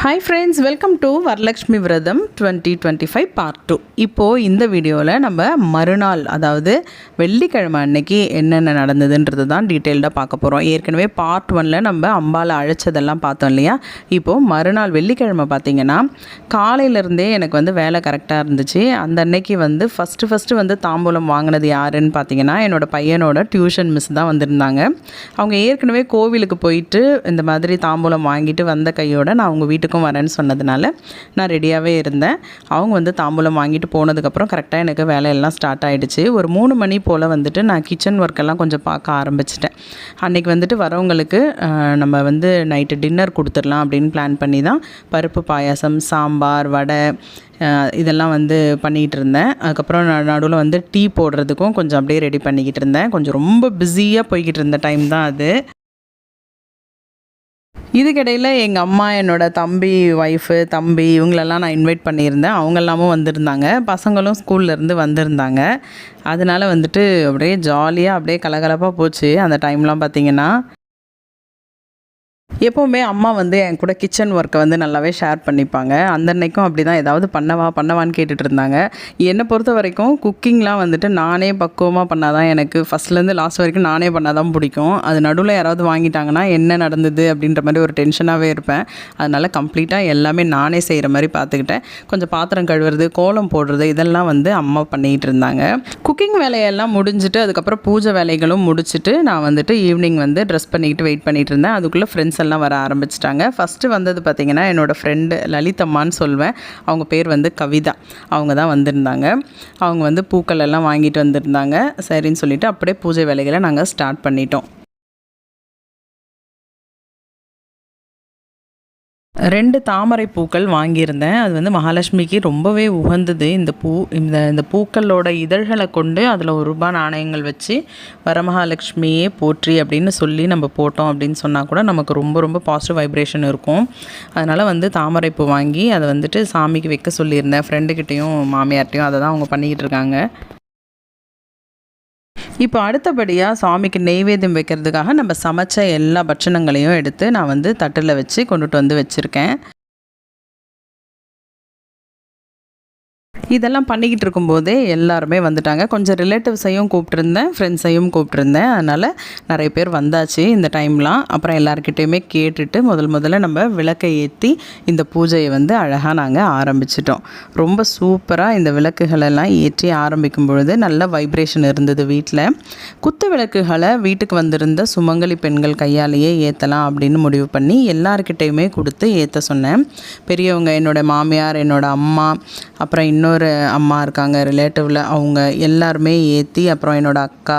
Hi friends, welcome to Varalakshmi விரதம் 2025 part 2. இப்போது இந்த வீடியோவில் நம்ம மறுநாள், அதாவது வெள்ளிக்கிழமை அன்னைக்கு என்னென்ன நடந்ததுன்றது தான் டீட்டெயில்டாக பார்க்க போகிறோம். ஏற்கனவே பார்ட் 1ல் நம்ம அம்பாவை அழைச்சதெல்லாம் பார்த்தோம் இல்லையா. இப்போது மறுநாள் வெள்ளிக்கிழமை பார்த்திங்கன்னா காலையிலேருந்தே எனக்கு வந்து வேலை கரெக்டாக இருந்துச்சு. அந்த அன்னைக்கு வந்து ஃபஸ்ட்டு வந்து தாம்பூலம் வாங்கினது யாருன்னு பார்த்தீங்கன்னா என்னோடய பையனோட டியூஷன் மிஸ் தான் வந்திருந்தாங்க. அவங்க ஏற்கனவே கோவிலுக்கு போயிட்டு இந்த மாதிரி தாம்பூலம் வாங்கிட்டு வந்த கையோடு நான் அவங்க வீட்டுக்கு வரேன்னு சொன்னதுனால நான் ரெடியாகவே இருந்தேன். அவங்க வந்து தாம்பூலம் வாங்கிட்டு போனதுக்கப்புறம் கரெக்டாக எனக்கு வேலையெல்லாம் ஸ்டார்ட் ஆகிடுச்சு. ஒரு 3 மணி போல் வந்துட்டு நான் கிச்சன் ஒர்க்கெல்லாம் கொஞ்சம் பார்க்க ஆரம்பிச்சிட்டேன். அன்றைக்கி வந்துட்டு வரவங்களுக்கு நம்ம வந்து நைட்டு டின்னர் கொடுத்துடலாம் அப்படின்னு பிளான் பண்ணி தான் பருப்பு பாயாசம், சாம்பார், வடை இதெல்லாம் வந்து பண்ணிகிட்டு இருந்தேன். அதுக்கப்புறம் நடுவில் வந்து டீ போடுறதுக்கும் கொஞ்சம் அப்படியே ரெடி பண்ணிக்கிட்டு இருந்தேன். கொஞ்சம் ரொம்ப பிஸியாக போய்கிட்டு இருந்த டைம் தான் அது. இதுக்கிடையில் எங்கள் அம்மா, என்னோடய தம்பி ஒய்ஃபு, தம்பி இவங்களெல்லாம் நான் இன்வைட் பண்ணியிருந்தேன். அவங்க எல்லாமும் வந்திருந்தாங்க. பசங்களும் ஸ்கூல்லேருந்து வந்திருந்தாங்க. அதனால் வந்துட்டு அப்படியே ஜாலியாக அப்படியே கலகலப்பாக போச்சு அந்த டைம்லாம் பார்த்திங்கன்னா. எப்போவுமே அம்மா வந்து என் கூட கிச்சன் ஒர்க்கை வந்து நல்லாவே ஷேர் பண்ணிப்பாங்க. அந்த அன்னைக்கும் அப்படி தான் ஏதாவது பண்ணவான்னு கேட்டுட்டு இருந்தாங்க. என்னை பொறுத்த வரைக்கும் குக்கிங்லாம் வந்துட்டு நானே பக்குவமாக பண்ணால் தான் எனக்கு ஃபஸ்ட்லேருந்து லாஸ்ட் வரைக்கும் நானே பண்ணால் தான் பிடிக்கும். அது நடுவில் யாராவது வாங்கிட்டாங்கன்னா என்ன நடந்தது அப்படின்ற மாதிரி ஒரு டென்ஷனாகவே இருப்பேன். அதனால் கம்ப்ளீட்டாக எல்லாமே நானே செய்கிற மாதிரி பார்த்துக்கிட்டேன். கொஞ்சம் பாத்திரம் கழுவுறது, கோலம் போடுறது இதெல்லாம் வந்து அம்மா பண்ணிகிட்டு இருந்தாங்க. குக்கிங் வேலையெல்லாம் முடிஞ்சுட்டு அதுக்கப்புறம் பூஜை வேலைகளும் முடிச்சுட்டு நான் வந்துட்டு ஈவினிங் வந்து ட்ரெஸ் பண்ணிக்கிட்டு வெயிட் பண்ணிகிட்டு இருந்தேன். அதுக்குள்ளே ஃப்ரெண்ட்ஸ் எல்லாம் வர ஆரம்பிச்சிட்டாங்க. ஃபஸ்ட்டு வந்தது பார்த்திங்கன்னா என்னோடய ஃப்ரெண்டு லலிதம்மான்னு சொல்வேன். அவங்க பேர் வந்து கவிதா. அவங்க தான் வந்திருந்தாங்க. அவங்க வந்து பூக்கள் எல்லாம் வாங்கிட்டு வந்திருந்தாங்க. சரின்னு சொல்லிவிட்டு அப்படியே பூஜை வேலைகளை நாங்கள் ஸ்டார்ட் பண்ணிட்டோம். 2 தாமரை பூக்கள் வாங்கியிருந்தேன். அது வந்து மகாலட்சுமிக்கு ரொம்பவே உகந்தது. இந்த பூக்களோட இதழ்களை கொண்டு அதில் ₹1 நாணயங்கள் வச்சு வரமகாலட்சுமியே போற்றி அப்படின்னு சொல்லி நம்ம போட்டோம் அப்படின்னு சொன்னால் கூட நமக்கு ரொம்ப பாசிட்டிவ் வைப்ரேஷன் இருக்கும். அதனால் வந்து தாமரை பூ வாங்கி அதை வந்துட்டு சாமிக்கு வைக்க சொல்லியிருந்தேன். ஃப்ரெண்டுக்கிட்டையும் மாமியார்ட்டையும் அதை தான் அவங்க பண்ணிக்கிட்டு இருக்காங்க. இப்போ அடுத்தபடியாக சாமிக்கு நெய்வேத்தியம் வைக்கிறதுக்காக நம்ம சமைச்ச எல்லா பட்சணங்களையும் எடுத்து நான் வந்து தட்டில் வச்சு கொண்டுட்டு வந்து வச்சுருக்கேன். இதெல்லாம் பண்ணிக்கிட்டு இருக்கும்போதே எல்லாருமே வந்துட்டாங்க. கொஞ்சம் ரிலேட்டிவ்ஸையும் கூப்பிட்ருந்தேன், ஃப்ரெண்ட்ஸையும் கூப்பிட்ருந்தேன். அதனால் நிறைய பேர் வந்தாச்சு இந்த டைம்லாம். அப்புறம் எல்லாருக்கிட்டையுமே கேட்டுட்டு முதல்ல நம்ம விளக்கை ஏற்றி இந்த பூஜையை வந்து அழகாக நாங்கள் ஆரம்பிச்சிட்டோம். ரொம்ப சூப்பராக இந்த விளக்குகளெல்லாம் ஏற்றி ஆரம்பிக்கும் பொழுது நல்ல வைப்ரேஷன் இருந்தது வீட்டில். குத்து விளக்குகளை வீட்டுக்கு வந்திருந்த சுமங்கலி பெண்கள் கையாலேயே ஏற்றலாம் அப்படின்னு முடிவு பண்ணி எல்லாருக்கிட்டையுமே கொடுத்து ஏற்ற சொன்னேன். பெரியவங்க, என்னோடய மாமியார், என்னோடய அம்மா, அப்புறம் இன்னொரு அம்மா இருக்காங்க ரிலேட்டிவில், அவங்க எல்லாருமே ஏற்றி, அப்புறம் என்னோடய அக்கா,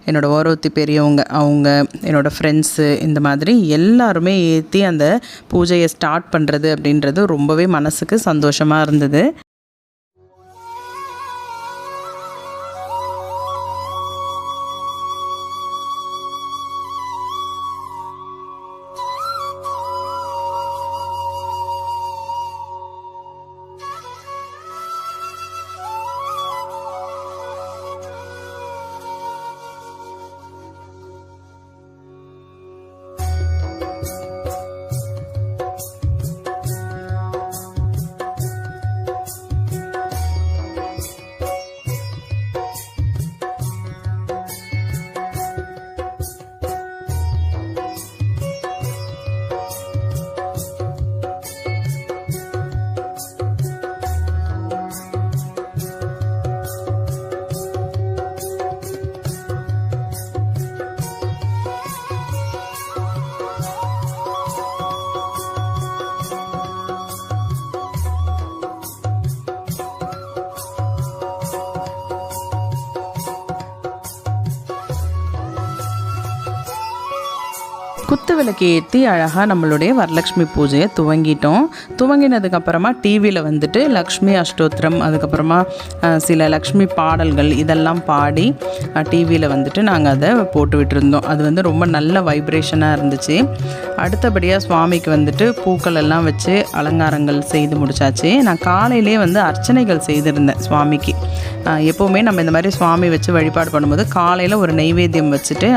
என்னோடய ஓரவத்தி பெரியவங்க, அவங்க என்னோடய ஃப்ரெண்ட்ஸு, இந்த மாதிரி எல்லாருமே ஏற்றி அந்த பூஜையை ஸ்டார்ட் பண்ணுறது அப்படின்றது ரொம்பவே மனசுக்கு சந்தோஷமாக இருந்தது. குத்து விளக்கு ஏற்றி அழகாக நம்மளுடைய வரலட்சுமி பூஜையை துவங்கினதுக்கப்புறமா டிவியில் வந்துட்டு லக்ஷ்மி அஷ்டோத்திரம், அதுக்கப்புறமா சில லக்ஷ்மி பாடல்கள் இதெல்லாம் பாடி டிவியில் வந்துட்டு நாங்கள் அதை போட்டு விட்டுருந்தோம். அது வந்து ரொம்ப நல்ல வைப்ரேஷனாக இருந்துச்சு. அடுத்தபடியாக சுவாமிக்கு வந்துட்டு பூக்கள் எல்லாம் வச்சு அலங்காரங்கள் செய்து முடிச்சாச்சு. நான் காலையிலே வந்து அர்ச்சனைகள் செய்திருந்தேன் சுவாமிக்கு. எப்போவுமே நம்ம இந்த மாதிரி சுவாமி வச்சு வழிபாடு பண்ணும்போது காலையில் ஒரு நெய்வேத்தியம் வச்சுட்டு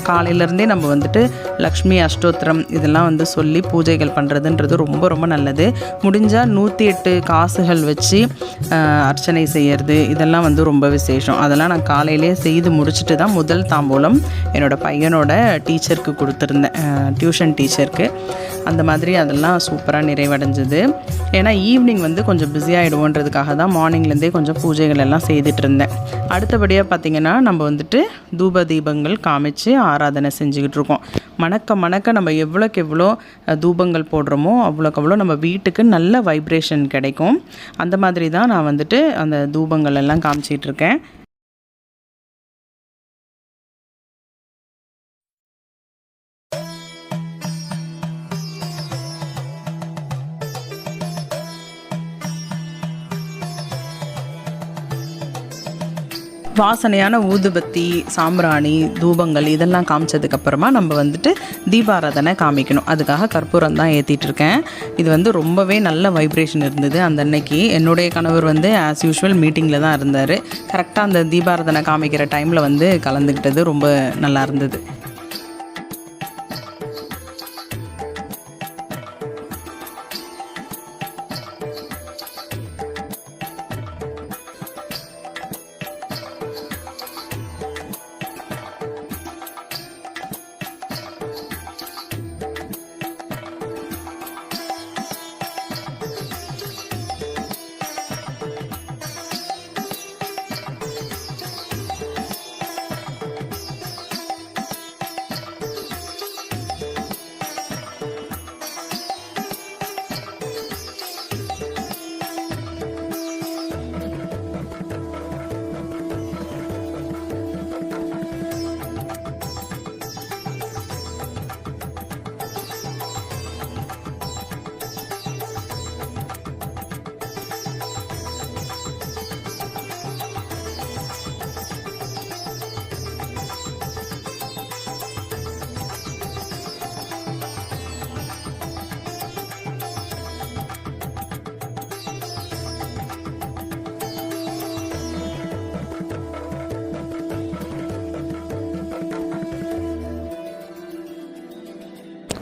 காலையிலேருந்தே நம்ம வந்துட்டு லக்ஷ்மி அஷ்டோத்திரம் இதெல்லாம் வந்து சொல்லி பூஜைகள் பண்ணுறதுன்றது ரொம்ப ரொம்ப நல்லது. முடிஞ்சால் 108 காசுகள் வச்சு அர்ச்சனை செய்கிறது இதெல்லாம் வந்து ரொம்ப விசேஷம். அதெல்லாம் நான் காலையிலே செய்து முடிச்சுட்டு தான் முதல் தாம்பூலம் என்னோடய பையனோட டீச்சருக்கு கொடுத்துருந்தேன், டியூஷன் டீச்சருக்கு. அந்த மாதிரி அதெல்லாம் சூப்பராக நிறைவடைஞ்சது. ஏன்னா ஈவினிங் வந்து கொஞ்சம் பிஸியாகிடுவோன்றதுக்காக தான் மார்னிங்லேருந்தே கொஞ்சம் பூஜைகள் எல்லாம் செய்துட்டு இருந்தேன். அடுத்தபடியாக பார்த்திங்கன்னா நம்ம வந்துட்டு தூப தீபங்கள் காமிச்சு ஆராதனை செஞ்சுக்கிட்டு இருக்கோம். மணக்க நம்ம எவ்வளோக்கு எவ்வளோ தூபங்கள் போடுறோமோ அவ்வளோக்கு நம்ம வீட்டுக்கு நல்ல வைப்ரேஷன் கிடைக்கும். அந்த மாதிரி தான் நான் வந்துட்டு அந்த தூபங்கள் எல்லாம் காமிச்சிட்ருக்கேன். வாசனையான ஊதுபத்தி, சாம்பிராணி, தூபங்கள் இதெல்லாம் காமிச்சதுக்கப்புறமா நம்ம வந்துட்டு தீபாராதனை காமிக்கணும். அதுக்காக கற்பூரம் தான் ஏற்றிட்டுருக்கேன். இது வந்து ரொம்பவே நல்ல வைப்ரேஷன் இருந்தது அந்த அன்னைக்கு. என்னுடைய கணவர் வந்து ஆஸ் யூஷுவல் மீட்டிங்கில் தான் இருந்தார். கரெக்டாக அந்த தீபாராதனை காமிக்கிற டைமில் வந்து கலந்துக்கிட்டது ரொம்ப நல்லா இருந்தது.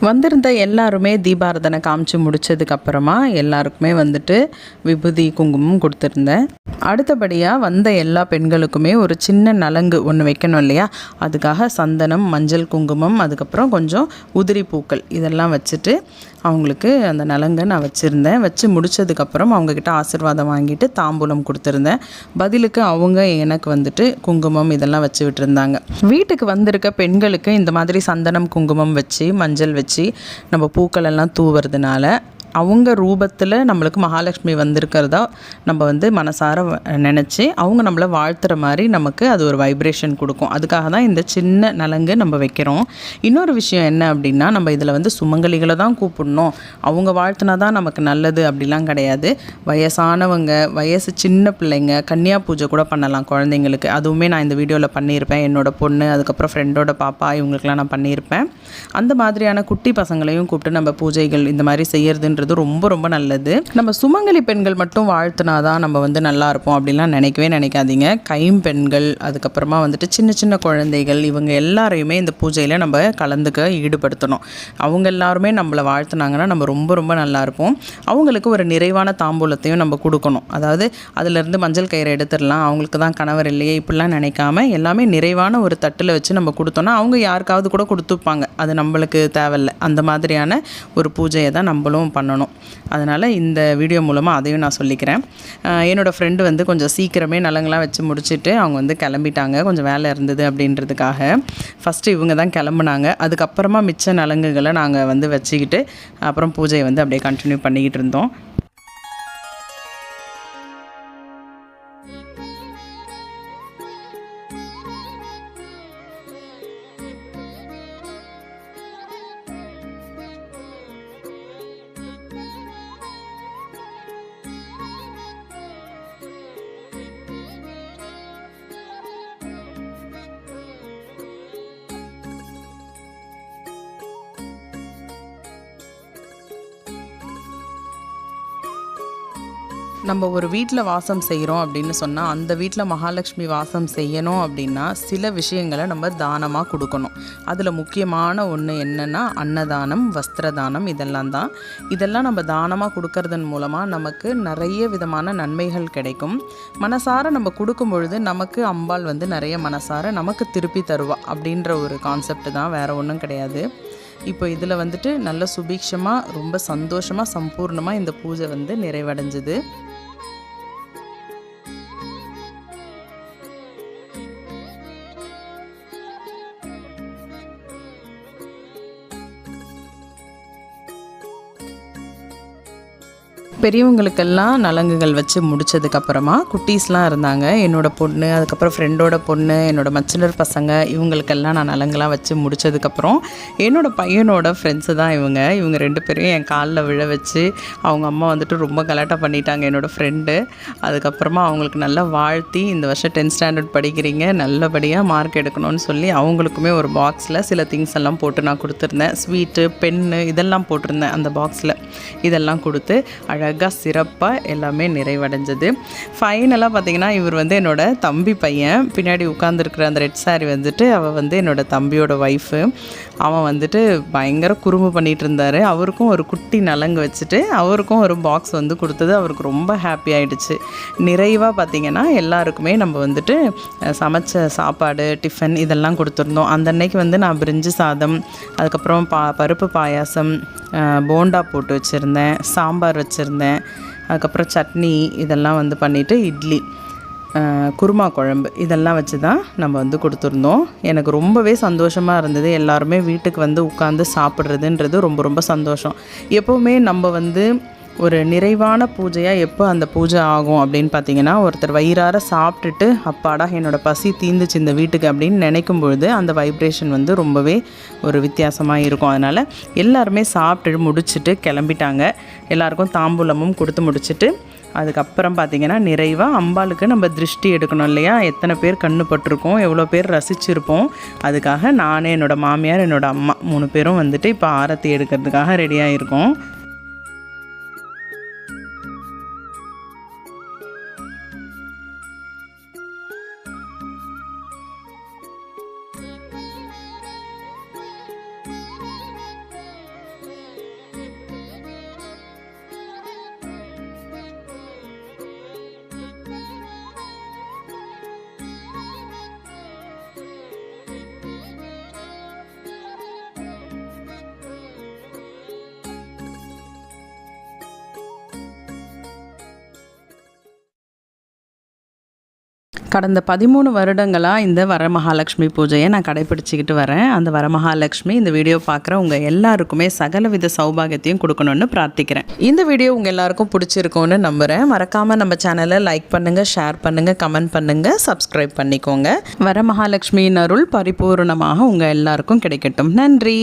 வந்திருந்த எல்லாருமே தீபாராதனை காமிச்சு முடித்ததுக்கப்புறமா எல்லாருக்குமே வந்துட்டு விபூதி குங்குமம் கொடுத்துருந்தேன். அடுத்தபடியாக வந்த எல்லா பெண்களுக்குமே ஒரு சின்ன நலங்கு ஒன்று வைக்கணும் இல்லையா, அதுக்காக சந்தனம், மஞ்சள், குங்குமம், அதுக்கப்புறம் கொஞ்சம் உதிரி பூக்கள் இதெல்லாம் வச்சுட்டு அவங்களுக்கு அந்த நலங்கை நான் வச்சுருந்தேன். வச்சு முடித்ததுக்கப்புறம் அவங்கக்கிட்ட ஆசீர்வாதம் வாங்கிட்டு தாம்பூலம் கொடுத்துருந்தேன். பதிலுக்கு அவங்க எனக்கு வந்துட்டு குங்குமம் இதெல்லாம் வச்சு விட்டுருந்தாங்க. வீட்டுக்கு வந்திருக்க பெண்களுக்கு இந்த மாதிரி சந்தனம், குங்குமம் வச்சு மஞ்சள் வச்சு நம்ம பூக்கள் எல்லாம் தூவுறதுனால அவங்க ரூபத்தில் நம்மளுக்கு மகாலட்சுமி வந்திருக்கிறதா நம்ம வந்து மனசார நினச்சி அவங்க நம்மளை வாழ்த்துற மாதிரி நமக்கு அது ஒரு வைப்ரேஷன் கொடுக்கும். அதுக்காக தான் இந்த சின்ன நலங்கு நம்ம வைக்கிறோம். இன்னொரு விஷயம் என்ன அப்படின்னா, நம்ம இதில் வந்து சுமங்கலிகளை தான் கூப்பிடணும், அவங்க வாழ்த்துனா தான் நமக்கு நல்லது அப்படிலாம் கிடையாது. வயசானவங்க, வயசு சின்ன பிள்ளைங்க கன்னியா பூஜை கூட பண்ணலாம் குழந்தைங்களுக்கு. அதுவுமே நான் இந்த வீடியோவில் பண்ணியிருப்பேன். என்னோடய பொண்ணு, அதுக்கப்புறம் ஃப்ரெண்டோட பாப்பா, இவங்களுக்கெல்லாம் நான் பண்ணியிருப்பேன். அந்த மாதிரியான குட்டி பசங்களையும் கூப்பிட்டு நம்ம பூஜைகள் இந்த மாதிரி செய்யறதுன்ற ரொம்ப ரொம்ப நல்லது. நம்ம சுமங்கலி பெண்கள் மட்டும் வாழ்த்துனாதான் நம்ம வந்து நல்லா இருப்போம் அப்படிலாம் நினைக்கவே நினைக்காதீங்க. கைம்பெண்கள், அதுக்கப்புறமா வந்துட்டு சின்ன சின்ன குழந்தைகள், இவங்க எல்லாரையுமே இந்த பூஜையில் நம்ம கலந்துக்க ஈடுபடுத்தணும். அவங்க எல்லாருமே நம்மளை வாழ்த்துனாங்கன்னா நம்ம ரொம்ப ரொம்ப நல்லா இருப்போம். அவங்களுக்கு ஒரு நிறைவான தாம்பூலத்தையும் நம்ம கொடுக்கணும். அதாவது அதிலிருந்து மஞ்சள் கயிறை எடுத்துடலாம், அவங்களுக்கு தான் கணவர் இல்லையே இப்படிலாம் நினைக்காம எல்லாமே நிறைவான ஒரு தட்டில் வச்சு நம்ம கொடுத்தோன்னா அவங்க யாருக்காவது கூட கொடுத்துப்பாங்க. அது நம்மளுக்கு தேவையில்லை. அந்த மாதிரியான ஒரு பூஜையை தான் நம்மளும் பண்ணணும். அதனால் இந்த வீடியோ மூலமாக அதையும் நான் சொல்லிக்கிறேன். என்னோடய ஃப்ரெண்டு வந்து கொஞ்சம் சீக்கிரமே நலங்கெல்லாம் வச்சு முடிச்சுட்டு அவங்க வந்து கிளம்பிட்டாங்க. கொஞ்சம் வேலை இருந்தது அப்படின்றதுக்காக ஃபஸ்ட்டு இவங்க தான் கிளம்புனாங்க. அதுக்கப்புறமா மிச்ச நலங்குகளை நாங்கள் வந்து வச்சுக்கிட்டு அப்புறம் பூஜையை வந்து அப்படியே கண்டினியூ பண்ணிக்கிட்டு இருந்தோம். நம்ம ஒரு வீட்டில் வாசம் செய்கிறோம் அப்படின்னு சொன்னால் அந்த வீட்டில் மகாலட்சுமி வாசம் செய்யணும் அப்படின்னா சில விஷயங்களை நம்ம தானமாக கொடுக்கணும். அதில் முக்கியமான ஒன்று என்னென்னா அன்னதானம், வஸ்திரதானம், இதெல்லாம் நம்ம தானமாக கொடுக்கறதன் மூலமாக நமக்கு நிறைய விதமான நன்மைகள் கிடைக்கும். மனசார நம்ம கொடுக்கும் பொழுது நமக்கு அம்பாள் நிறைய மனசார நமக்கு திருப்பி தருவா அப்படின்ற ஒரு கான்செப்ட் தான், வேறு ஒன்றும் கிடையாது. இப்போ இதில் நல்ல சுபீக்ஷமாக ரொம்ப சந்தோஷமாக சம்பூர்ணமாக இந்த பூஜை நிறைவடைஞ்சுது. பெரியவங்களுக்கெல்லாம் நலங்குகள் வச்சு முடித்ததுக்கப்புறமா குட்டீஸ்லாம் இருந்தாங்க. என்னோடய பொண்ணு, அதுக்கப்புறம் ஃப்ரெண்டோட பொண்ணு, என்னோடய மச்சினர் பசங்க, இவங்களுக்கெல்லாம் நான் நலங்கெலாம் வச்சு முடித்ததுக்கப்புறம் என்னோடய பையனோட ஃப்ரெண்ட்ஸு தான் இவங்க 2 பேரையும் என் காலில் விழ வச்சு அவங்க அம்மா ரொம்ப கலாட்டா பண்ணிட்டாங்க என்னோடய ஃப்ரெண்டு. அதுக்கப்புறமா அவங்களுக்கு நல்லா வாழ்த்தி, இந்த வருஷம் 10th ஸ்டாண்டர்ட் படிக்கிறீங்க, நல்லபடியாக மார்க் எடுக்கணும்னு சொல்லி அவங்களுக்குமே ஒரு பாக்ஸில் சில திங்ஸ் எல்லாம் போட்டு நான் கொடுத்துருந்தேன். ஸ்வீட்டு, பென்னு இதெல்லாம் போட்டிருந்தேன் அந்த பாக்ஸில். இதெல்லாம் கொடுத்து அழகாக சிறப்பாக எல்லாமே நிறைவடைஞ்சது. ஃபைனலாக பார்த்திங்கன்னா இவர் என்னோட தம்பி பையன், பின்னாடி உட்காந்துருக்குற அந்த ரெட் சாரி அவள் என்னோட தம்பியோட ஒய்ஃபு. அவன் பயங்கர குறும்பு பண்ணிகிட்டு இருந்தார். அவருக்கும் ஒரு குட்டி நலங்கு வச்சுட்டு அவருக்கும் ஒரு பாக்ஸ் கொடுத்தது அவருக்கு ரொம்ப ஹாப்பி ஆகிடுச்சு. நிறைவாக பார்த்திங்கன்னா எல்லாருக்குமே நம்ம சமைச்ச சாப்பாடு, டிஃபன் இதெல்லாம் கொடுத்துருந்தோம். அந்த அன்னைக்கு நான் பிரிஞ்சு சாதம், அதுக்கப்புறம் பருப்பு பாயாசம், போண்டா போட்டு வச்சுருந்தேன், சாம்பார் வச்சுருந்தேன், அதுக்கப்புறம் சட்னி இதெல்லாம் பண்ணிவிட்டு இட்லி, குருமா குழம்பு இதெல்லாம் வச்சு தான் நம்ம கொடுத்துருந்தோம். எனக்கு ரொம்பவே சந்தோஷமாக இருந்தது. எல்லாருமே வீட்டுக்கு உட்காந்து சாப்பிட்றதுன்றது ரொம்ப ரொம்ப சந்தோஷம். எப்போவுமே நம்ம ஒரு நிறைவான பூஜையாக எப்போ அந்த பூஜை ஆகும் அப்படின்னு பார்த்திங்கன்னா, ஒருத்தர் வயிறார சாப்பிட்டுட்டு அப்பாடா என்னோடய பசி தீந்துச்சு இந்த வீட்டுக்கு அப்படின்னு நினைக்கும் பொழுது அந்த வைப்ரேஷன் ரொம்பவே ஒரு வித்தியாசமாக இருக்கும். அதனால் எல்லாருமே சாப்பிட்டு முடிச்சுட்டு கிளம்பிட்டாங்க. எல்லாருக்கும் தாம்பூலமும் கொடுத்து முடிச்சுட்டு அதுக்கப்புறம் பார்த்திங்கன்னா நிறைவாக அம்பாளுக்கு நம்ம திருஷ்டி எடுக்கணும் இல்லையா? எத்தனை பேர் கண்ணு பட்டிருக்கோம், எவ்வளோ பேர் ரசிச்சிருப்போம். அதுக்காக நானே, என்னோடய மாமியார், என்னோடய அம்மா 3 பேரும் இப்போ ஆரத்தி எடுக்கிறதுக்காக ரெடியாக இருக்கோம். கடந்த 13 வருடங்களாக இந்த வரமகாலட்சுமி பூஜையை நான் கடைப்பிடிச்சிக்கிட்டு வரேன். அந்த வரமகாலட்சுமி இந்த வீடியோ பார்க்குற உங்கள் எல்லாருக்குமே சகலவித சௌபாகியத்தையும் கொடுக்கணும்னு பிரார்த்திக்கிறேன். இந்த வீடியோ உங்கள் எல்லாருக்கும் பிடிச்சிருக்கும்னு நம்புகிறேன். மறக்காமல் நம்ம சேனலை லைக் பண்ணுங்கள், ஷேர் பண்ணுங்கள், கமெண்ட் பண்ணுங்கள், சப்ஸ்கிரைப் பண்ணிக்கோங்க. வரமகாலட்சுமியின் அருள் பரிபூர்ணமாக உங்கள் எல்லாருக்கும் கிடைக்கட்டும். நன்றி.